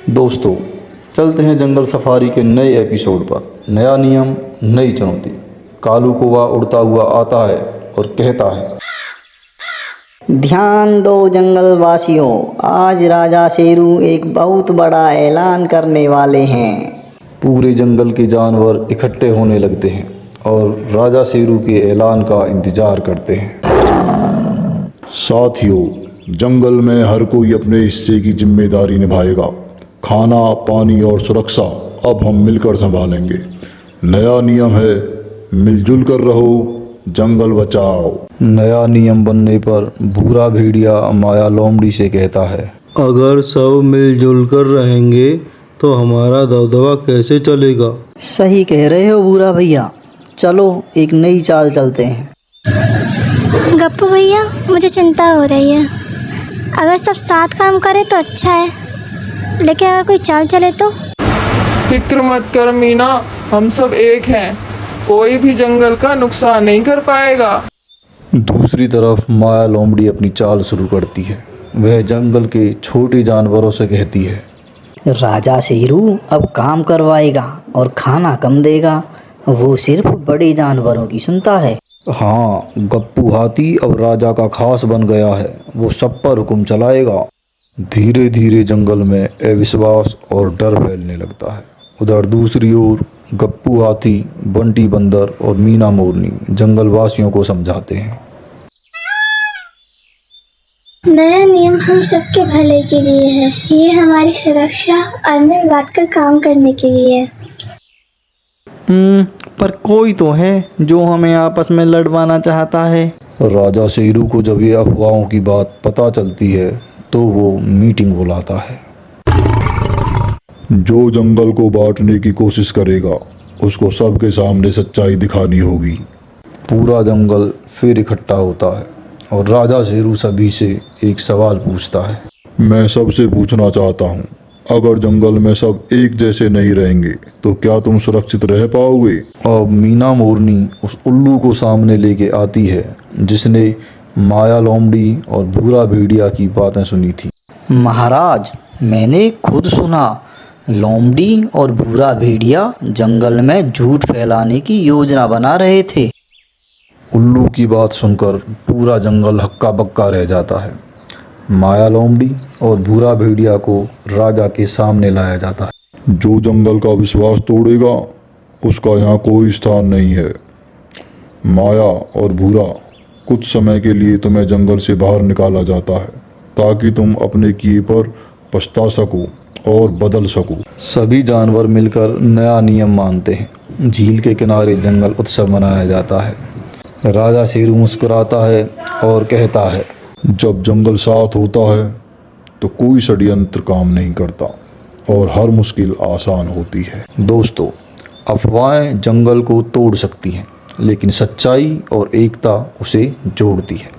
दोस्तों, चलते हैं जंगल सफारी के नए एपिसोड पर। नया नियम, नई चुनौती। कालू कौवा उड़ता हुआ आता है और कहता है, ध्यान दो जंगल वासियों, आज राजा शेरू एक बहुत बड़ा ऐलान करने वाले हैं। पूरे जंगल के जानवर इकट्ठे होने लगते हैं और राजा शेरू के ऐलान का इंतजार करते हैं। साथियों, जंगल में हर कोई अपने हिस्से की जिम्मेदारी निभाएगा। खाना, पानी और सुरक्षा अब हम मिलकर संभालेंगे। नया नियम है, मिलजुल कर रहो, जंगल बचाओ। नया नियम बनने पर भूरा भेड़िया माया लोमड़ी से कहता है, अगर सब मिलजुल कर रहेंगे तो हमारा दबदबा कैसे चलेगा। सही कह रहे हो भूरा भैया, चलो एक नई चाल चलते हैं। गप्पू भैया, मुझे चिंता हो रही है। अगर सब साथ काम करें तो अच्छा है, लेकिन अगर कोई चाल चले तो। फिक्र मत कर मीना, हम सब एक हैं, कोई भी जंगल का नुकसान नहीं कर पाएगा। दूसरी तरफ माया लोमड़ी अपनी चाल शुरू करती है। वह जंगल के छोटे जानवरों से कहती है, राजा शेरू अब काम करवाएगा और खाना कम देगा। वो सिर्फ बड़े जानवरों की सुनता है। हाँ, गप्पू हाथी अब राजा का खास बन गया है। वो सब पर हुक्म चलाएगा। धीरे धीरे जंगल में अविश्वास और डर फैलने लगता है। उधर दूसरी ओर गप्पू हाथी, बंटी बंदर और मीना मोरनी जंगल वासियों को समझाते हैं। नया नियम हम सबके भले के लिए है, ये हमारी सुरक्षा और मिल बांट कर काम करने के लिए है। पर कोई तो है जो हमें आपस में लड़वाना चाहता है। राजा शेरू को जब ये अफवाहों की बात पता चलती है तो वो मीटिंग बुलाता है। जो जंगल को बांटने की कोशिश करेगा उसको सबके सामने सच्चाई दिखानी होगी। पूरा जंगल फिर इकट्ठा होता है और राजा शेरू सभी से एक सवाल पूछता है। मैं सबसे पूछना चाहता हूँ, अगर जंगल में सब एक जैसे नहीं रहेंगे तो क्या तुम सुरक्षित रह पाओगे? अब मीना मोरनी उस उल्लू को सामने लेके आती है जिसने माया लोमड़ी और भूरा भेड़िया की बातें सुनी थी। महाराज, मैंने खुद सुना, लोमड़ी और भूरा भेड़िया जंगल में झूठ फैलाने की योजना बना रहे थे। उल्लू की बात सुनकर पूरा जंगल हक्का बक्का रह जाता है। माया लोमड़ी और भूरा भेड़िया को राजा के सामने लाया जाता है। जो जंगल का विश्वास तोड़ेगा उसका यहाँ कोई स्थान नहीं है। माया और भूरा, कुछ समय के लिए तुम्हें जंगल से बाहर निकाला जाता है ताकि तुम अपने किए पर पछता सको और बदल सको। सभी जानवर मिलकर नया नियम मानते हैं। झील के किनारे जंगल उत्सव मनाया जाता है। राजा शेरू मुस्कुराता है और कहता है, जब जंगल साथ होता है तो कोई षड्यंत्र काम नहीं करता और हर मुश्किल आसान होती है। दोस्तों, अफवाहें जंगल को तोड़ सकती हैं, लेकिन सच्चाई और एकता उसे जोड़ती है।